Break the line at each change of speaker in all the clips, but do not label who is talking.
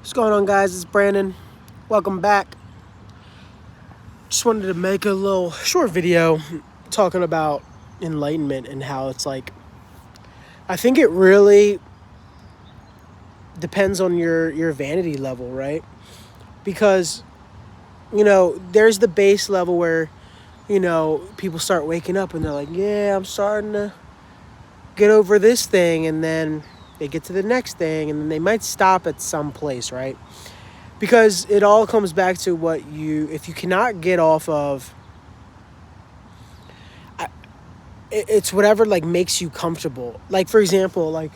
What's going on, guys? It's Brandon. Welcome back. Just wanted to make a little short video talking about enlightenment and how it's like, I think it really depends on your vanity level, right? Because, there's the base level where, people start waking up and they're like, yeah, I'm starting to get over this thing, and then they get to the next thing, and then they might stop at some place, right? Because it all comes back to if you cannot get off of, it's whatever makes you comfortable. Like, for example,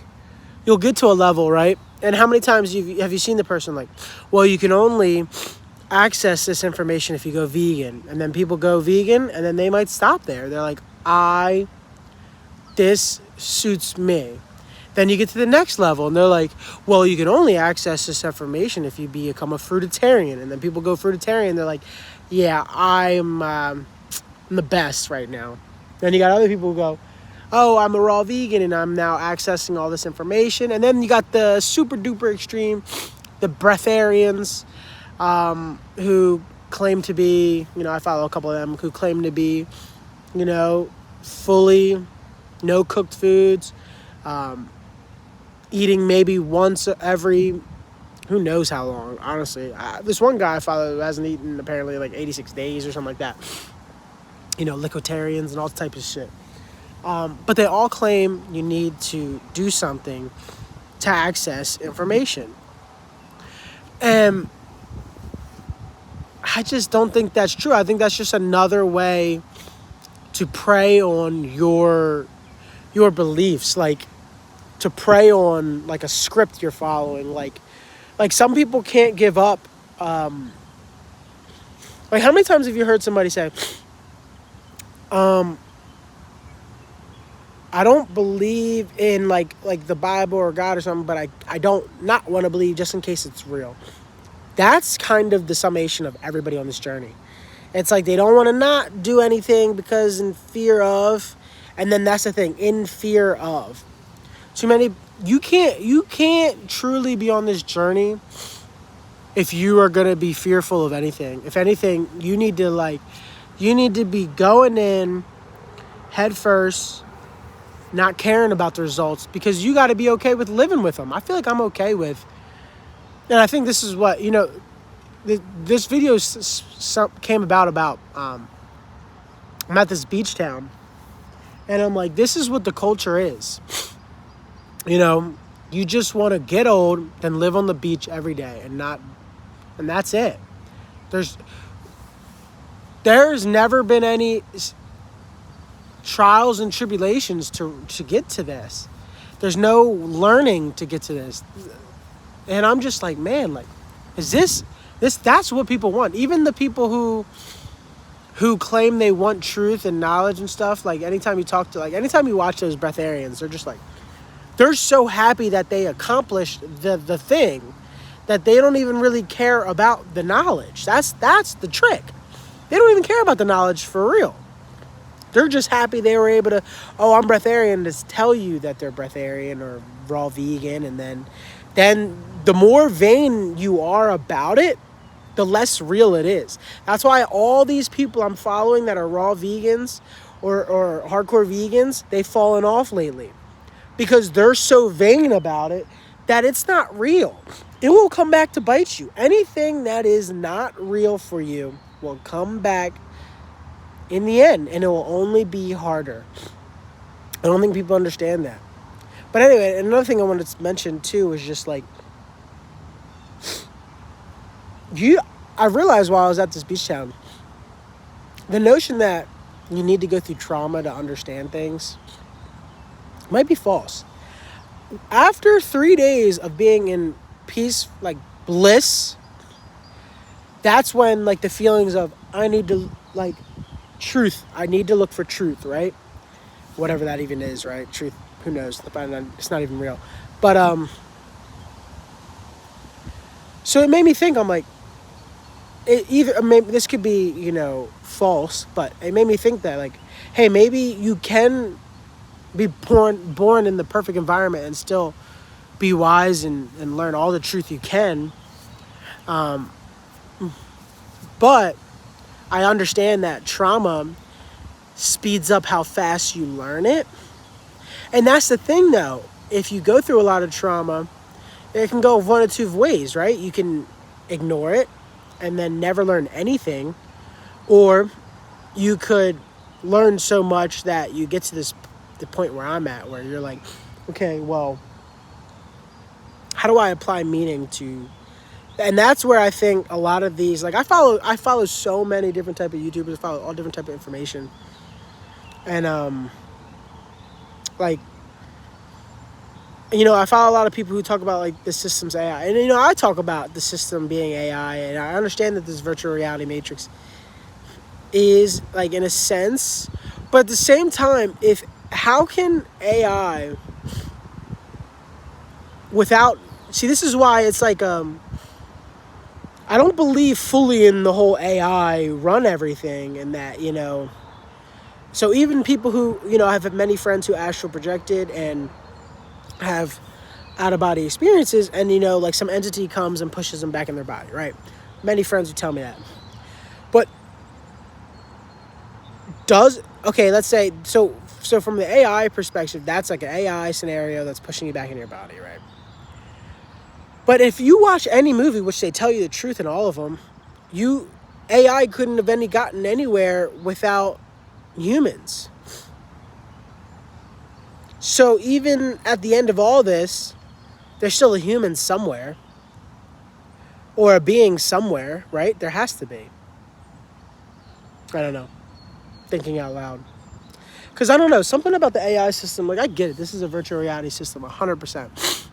you'll get to a level, right? And how many times have you seen the person well, you can only access this information if you go vegan, and then people go vegan, and then they might stop there. They're like, this suits me. Then you get to the next level, and they're like, well, you can only access this information if you become a fruitarian. And then people go fruitarian. They're like, yeah, I'm the best right now. Then you got other people who go, oh, I'm a raw vegan, and I'm now accessing all this information. And then you got the super duper extreme, the breatharians, who claim to be, I follow a couple of them, who claim to be, fully no cooked foods, eating maybe once every, who knows how long, honestly. This one guy I follow who hasn't eaten apparently 86 days or something like that. Liquiditarians and all types of shit. But they all claim you need to do something to access information. And I just don't think that's true. I think that's just another way to prey on your beliefs, to prey on a script you're following. Like some people can't give up. How many times have you heard somebody say, I don't believe in the Bible or God or something, but I don't not want to believe just in case it's real. That's kind of the summation of everybody on this journey. It's like they don't want to not do anything because in fear of, and then that's the thing, in fear of. Too many, you can't truly be on this journey if you are going to be fearful of anything. If anything, you need to be going in head first, not caring about the results, because you got to be okay with living with them. I feel like I'm okay with, and I think this is what, this video came about, I'm at this beach town, and I'm like, this is what the culture is. You just want to get old and live on the beach every day and that's it. There's never been any trials and tribulations to get to this. There's no learning to get to this. And I'm just like, man, is this that's what people want. Even the people who claim they want truth and knowledge and stuff, anytime you watch those breatharians, they're just they're so happy that they accomplished the thing that they don't even really care about the knowledge. That's the trick. They don't even care about the knowledge for real. They're just happy they were able to, I'm breatharian, to tell you that they're breatharian or raw vegan. And then the more vain you are about it, the less real it is. That's why all these people I'm following that are raw vegans or hardcore vegans, they've fallen off lately. Because they're so vain about it that it's not real. It will come back to bite you. Anything that is not real for you will come back in the end, and it will only be harder. I don't think people understand that. But anyway, another thing I wanted to mention too is just I realized while I was at this beach town, the notion that you need to go through trauma to understand things might be false. After 3 days of being in peace, bliss, that's when the feelings of I need to truth. I need to look for truth, right? Whatever that even is, right? Truth, who knows? It's not even real. But so it made me think. I'm maybe this could be false, but it made me think that hey, maybe you can be born in the perfect environment and still be wise and learn all the truth you can, But I understand that trauma speeds up how fast you learn it. And that's the thing, though. If you go through a lot of trauma, it can go one of two ways, right? You can ignore it and then never learn anything, or you could learn so much that you get to the point where I'm at, where you're like, okay, well, how do I apply meaning to? And that's where I think a lot of these, like I follow so many different type of YouTubers, I follow all different type of information, and like, you know, I follow a lot of people who talk about like the system's AI, and you know, I talk about the system being AI, and I understand that this virtual reality matrix is like in a sense, but at the same time, if how can AI without see, this is why it's like I don't believe fully in the whole AI run everything, and that, you know, so even people who, you know, I have many friends who astral projected and have out of body experiences, and you know, like some entity comes and pushes them back in their body, right? Many friends who tell me that. But okay, let's say, so from the AI perspective, that's like an AI scenario that's pushing you back in your body, right? But if you watch any movie, which they tell you the truth in all of them, AI couldn't have gotten anywhere without humans. So even at the end of all this, there's still a human somewhere, or a being somewhere, right? There has to be. I don't know. Thinking out loud. Because I don't know, something about the AI system, like I get it. This is a virtual reality system, 100%.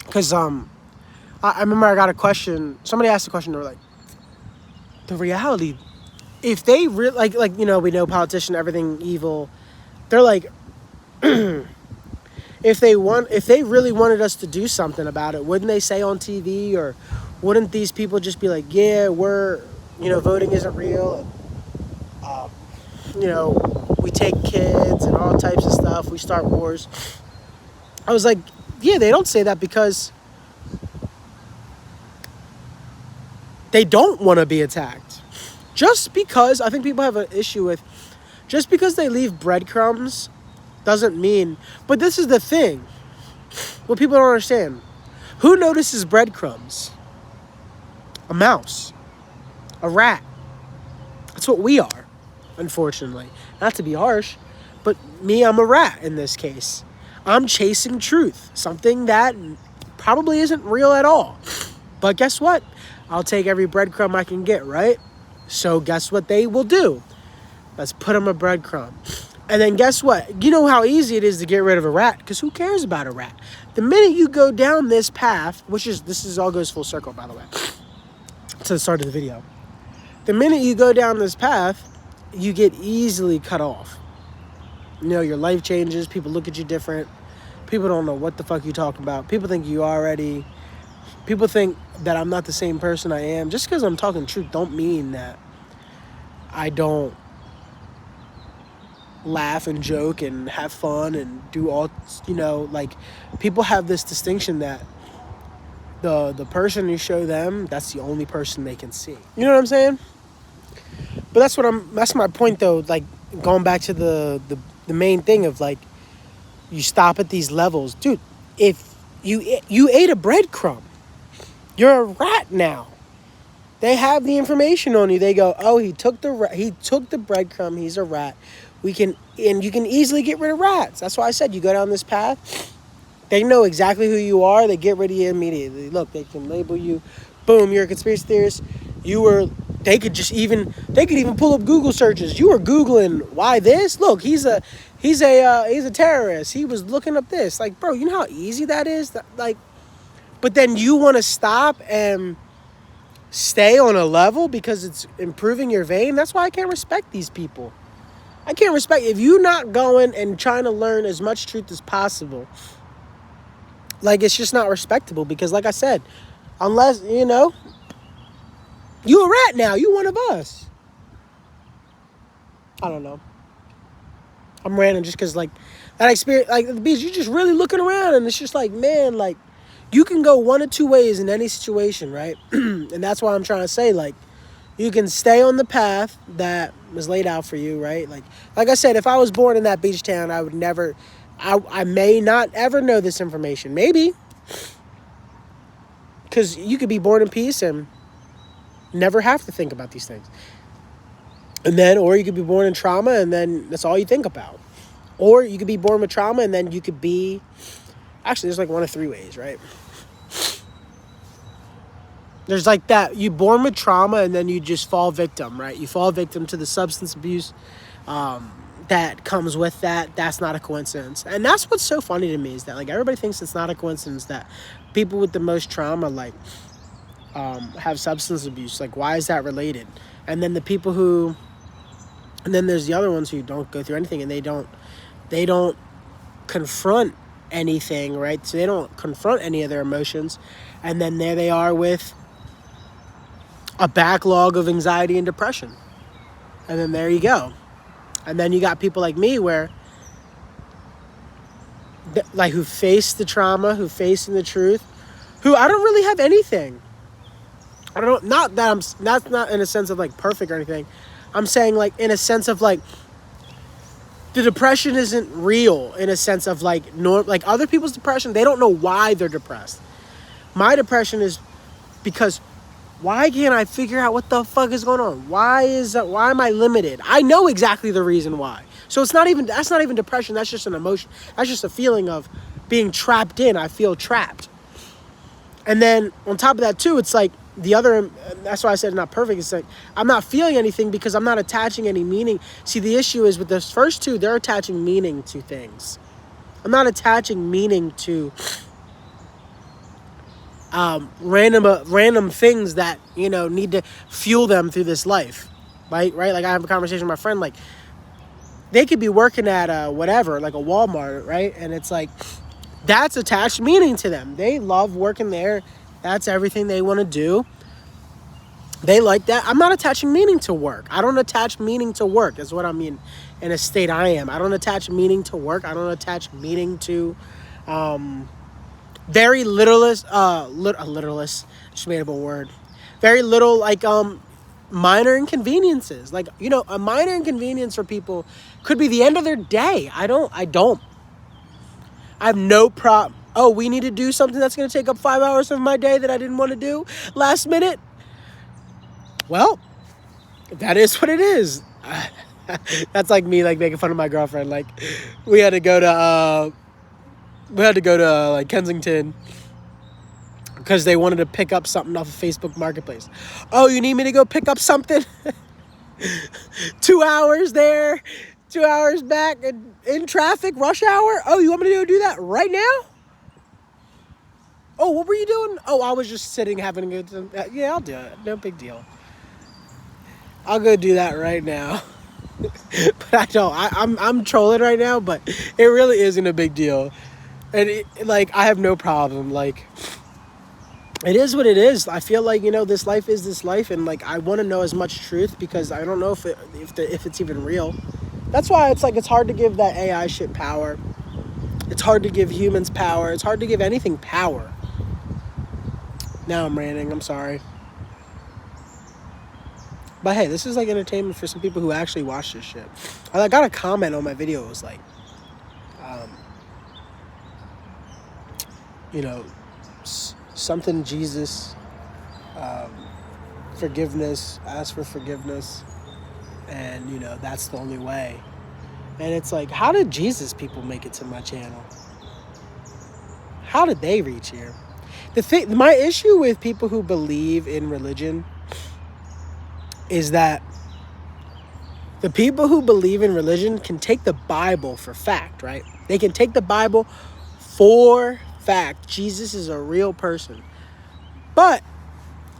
Because I remember I got a question. Somebody asked a question. They were like, the reality, if they like you know, we know politicians, everything evil. They're like, if they really wanted us to do something about it, wouldn't they say on TV, or wouldn't these people just be like, yeah, we're, you know, voting isn't real, and you know, we take kids and all types of stuff. We start wars. I was like, yeah, they don't say that because they don't want to be attacked. Just because, I think people have an issue with, just because they leave breadcrumbs doesn't mean, but this is the thing, what people don't understand. Who notices breadcrumbs? A mouse. A rat. That's what we are, unfortunately. Not to be harsh, but me, I'm a rat in this case. I'm chasing truth, something that probably isn't real at all. But guess what? I'll take every breadcrumb I can get, right? So guess what they will do? Let's put them a breadcrumb. And then guess what? You know how easy it is to get rid of a rat, because who cares about a rat? The minute you go down this path, this is all goes full circle, by the way, to the start of the video. The minute you go down this path, you get easily cut off. You know, your life changes. People look at you different. People don't know what the fuck you're talking about. People think people think that I'm not the same person I am. Just because I'm talking truth don't mean that I don't laugh and joke and have fun and do all, you know, like, people have this distinction that the person you show them, that's the only person they can see. You know what I'm saying? But that's my point, though, like, going back to the main thing of, like, you stop at these levels. Dude, if you ate a breadcrumb, you're a rat now. They have the information on you. They go, oh, he took the breadcrumb. He's a rat. You can easily get rid of rats. That's why I said you go down this path. They know exactly who you are. They get rid of you immediately. Look, they can label you. Boom, you're a conspiracy theorist. They could even pull up Google searches. You were Googling why this? Look, he's a terrorist. He was looking up this. Like, bro, you know how easy that is? But then you want to stop and stay on a level because it's improving your vein. That's why I can't respect these people. I can't respect, if you're not going and trying to learn as much truth as possible, like, it's just not respectable. Because like I said, unless, you know, you a rat now, you one of us. I don't know. I'm ranting just because, like, that experience, like, the beach, you're just really looking around, and it's just like, man, like, you can go one of two ways in any situation, right? And that's why I'm trying to say, like, you can stay on the path that was laid out for you, right? Like I said, if I was born in that beach town, I would never, I may not ever know this information. Maybe. Because you could be born in peace and never have to think about these things. And then, or you could be born in trauma and then that's all you think about. Or you could be born with trauma and then you could be, actually there's like one of three ways, right? There's like that, you born with trauma and then you just fall victim, right? You fall victim to the substance abuse that comes with that. That's not a coincidence. And that's what's so funny to me is that like everybody thinks it's not a coincidence that people with the most trauma like have substance abuse. Like, why is that related? And then the people who, and then there's the other ones who don't go through anything and they don't confront anything, right? So they don't confront any of their emotions. And then there they are with a backlog of anxiety and depression. And then there you go. And then you got people like me where, like, who face the trauma, who facing the truth, who I don't really have anything. I don't, not that I'm, that's not in a sense of like perfect or anything. I'm saying like in a sense of like, the depression isn't real in a sense of like, like other people's depression, they don't know why they're depressed. My depression is because why can't I figure out what the fuck is going on? Why am I limited? I know exactly the reason why. So it's not even, that's not even depression. That's just an emotion. That's just a feeling of being trapped in. I feel trapped. And then on top of that too, it's like the other, that's why I said it's not perfect. It's like, I'm not feeling anything because I'm not attaching any meaning. See, the issue is with those first two, they're attaching meaning to things. I'm not attaching meaning to random things that, you know, need to fuel them through this life. Right? Like I have a conversation with my friend, like they could be working at whatever, like a Walmart, right? And it's like, that's attached meaning to them. They love working there. That's everything they want to do. They like that. I'm not attaching meaning to work. I don't attach meaning to work is what I mean in a state I am. I don't attach meaning to work. I don't attach meaning to very literalist, literalist, just made up a word. Very little like minor inconveniences. Like, you know, a minor inconvenience for people could be the end of their day. I have no problem. Oh, we need to do something that's going to take up 5 hours of my day that I didn't want to do last minute. Well, that is what it is. That's like me, like making fun of my girlfriend. Like, we had to go to like Kensington because they wanted to pick up something off of Facebook Marketplace. Oh, you need me to go pick up something? 2 hours there, 2 hours back, and in traffic, rush hour. Oh, you want me to go do that right now? Oh, what were you doing? Oh, I was just sitting having a good time. Yeah, I'll do it. No big deal. I'll go do that right now. But I don't. I'm trolling right now, but it really isn't a big deal. And like, I have no problem. Like, it is what it is. I feel like, you know, this life is this life, and like I want to know as much truth because I don't know if it's even real. That's why it's like it's hard to give that AI shit power. It's hard to give humans power. It's hard to give anything power. Now I'm ranting. I'm sorry. But hey, this is like entertainment for some people who actually watch this shit. I got a comment on my video. It was like, you know, something Jesus, forgiveness, ask for forgiveness, and, you know, that's the only way. And it's like, how did Jesus people make it to my channel? How did they reach here? My issue with people who believe in religion is that the people who believe in religion can take the Bible for fact, right? They can take the Bible for fact. Jesus is a real person. But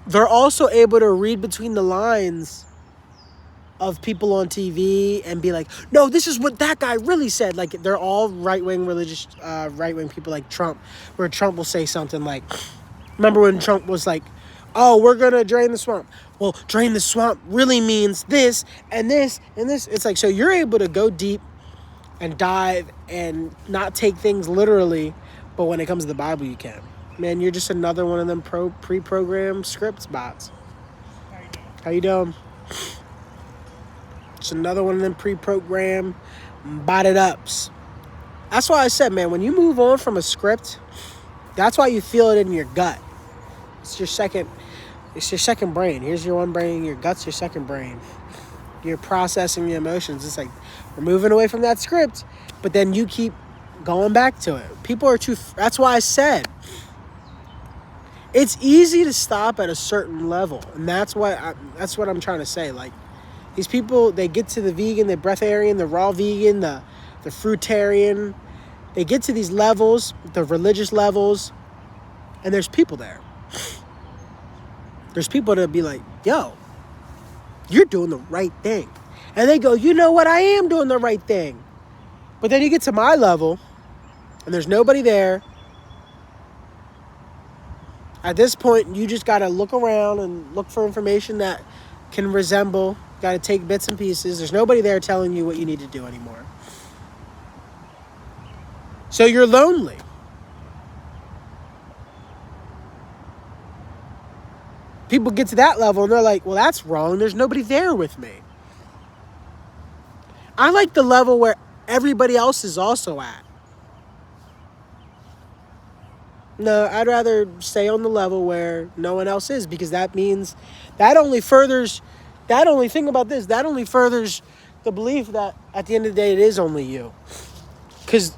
they're also able to read between the lines of people on TV and be like, no, this is what that guy really said. Like, they're all right-wing religious, right-wing people like Trump, where Trump will say something like, remember when Trump was like, oh, we're going to drain the swamp. Well, drain the swamp really means this and this and this. It's like, so you're able to go deep and dive and not take things literally, but when it comes to the Bible, you can. Man, you're just another one of them pre-programmed scripts bots. How you doing? Just another one of them pre-programmed botted ups. That's why I said, man, when you move on from a script, that's why you feel it in your gut. It's your second brain. Here's your one brain, your gut's your second brain. You're processing the emotions. It's like we're moving away from that script, but then you keep going back to it. People are that's why I said it's easy to stop at a certain level. And that's what I'm trying to say. Like, these people, they get to the vegan, the breatharian, the raw vegan, the fruitarian. They get to these levels, the religious levels, and there's people there. There's people that be like, yo, you're doing the right thing. And they go, you know what? I am doing the right thing. But then you get to my level, and there's nobody there. At this point, you just got to look around and look for information that can resemble. Got to take bits and pieces. There's nobody there telling you what you need to do anymore. So you're lonely. People get to that level and they're like, well, that's wrong. There's nobody there with me. I like the level where everybody else is also at. No, I'd rather stay on the level where no one else is, because that means that only furthers the belief that at the end of the day it is only you. Because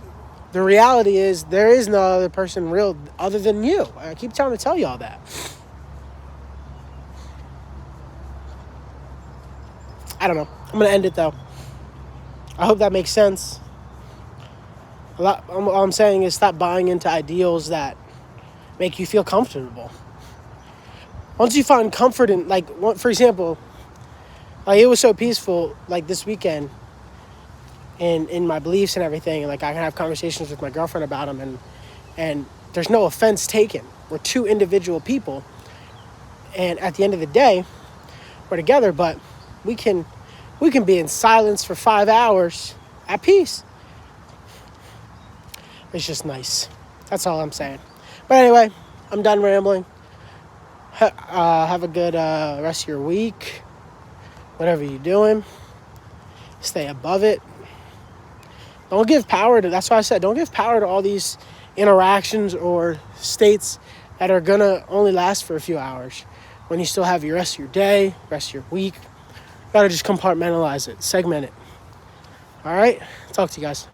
the reality is there is no other person real other than you. I keep trying to tell y'all that. I don't know. I'm going to end it though. I hope that makes sense. All I'm saying is stop buying into ideals that make you feel comfortable. Once you find comfort in, like, for example, like, it was so peaceful, like, this weekend in my beliefs and everything. And, like, I can have conversations with my girlfriend about them, and there's no offense taken. We're two individual people, and at the end of the day, we're together, but we can be in silence for 5 hours at peace. It's just nice. That's all I'm saying. But anyway, I'm done rambling. Have a good rest of your week. Whatever you're doing, stay above it. Don't give power to, that's why I said, don't give power to all these interactions or states that are going to only last for a few hours. When you still have your rest of your day, rest of your week, you got to just compartmentalize it, segment it. All right? Talk to you guys.